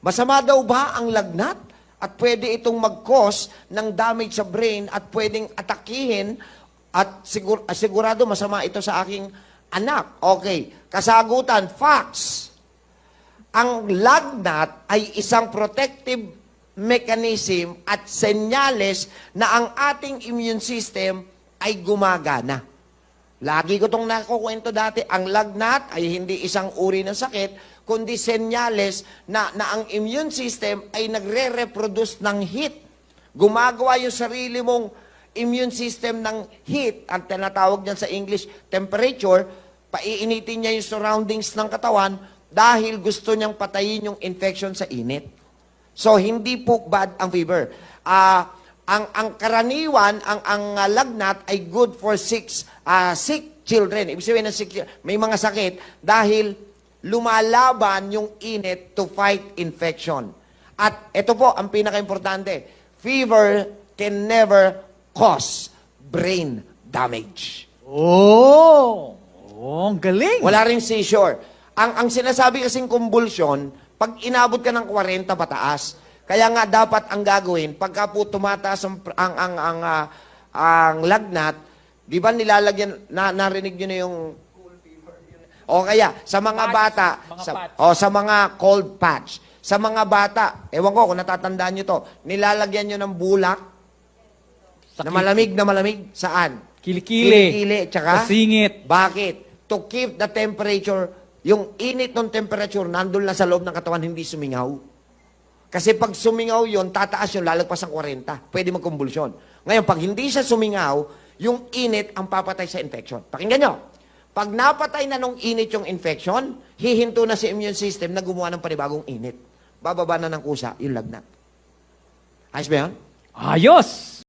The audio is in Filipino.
Masama daw ba ang lagnat? At pwede itong mag-cause ng damage sa brain at pwedeng atakihin at sigurado masama ito sa aking anak. Okay, kasagutan, facts. Ang lagnat ay isang protective mechanism at senyales na ang ating immune system ay gumagana. Lagi ko itong nakukwento dati, ang lagnat ay hindi isang uri ng sakit, kundi senyales na ang immune system ay nagre-reproduce ng heat. Gumagawa yung sarili mong immune system ng heat, ang tinatawag niyan sa English, temperature, paiinitin niya yung surroundings ng katawan dahil gusto niyang patayin yung infection sa init. So, hindi po bad ang fever. Ang karaniwan, ang lagnat ay good for sick children. Ibig sabihin ng may mga sakit dahil lumalaban yung init to fight infection. At ito po, ang pinaka-importante, fever can never cause brain damage. Oh, ang galing. Wala rin seizure. Ang sinasabi kasing convulsion, pag inabot ka ng 40 pataas, kaya nga dapat ang gagawin, pagka po tumataas ang lagnat, di ba nilalagyan, narinig nyo na yung o kaya, sa mga Patch, bata, sa mga cold patch, sa mga bata, ewan ko kung natatandaan nyo to, nilalagyan nyo ng bulak na malamig, saan? Kilikili. Kilikili, tsaka? Sa singit. Bakit? To keep the temperature, yung init ng temperature, nandun lang sa loob ng katawan, hindi sumingaw. Kasi pag sumingaw yun, tataas yun, lalagpas ang 40. Pwede magkumbulsyon. Ngayon, pag hindi siya sumingaw, yung init ang papatay sa infection. Pakinggan nyo. Pag napatay na nung init yung infection, hihinto na si immune system na gumawa ng panibagong init. Bababa na ng kusa yung lagnat. Ayos ba yan? Ayos!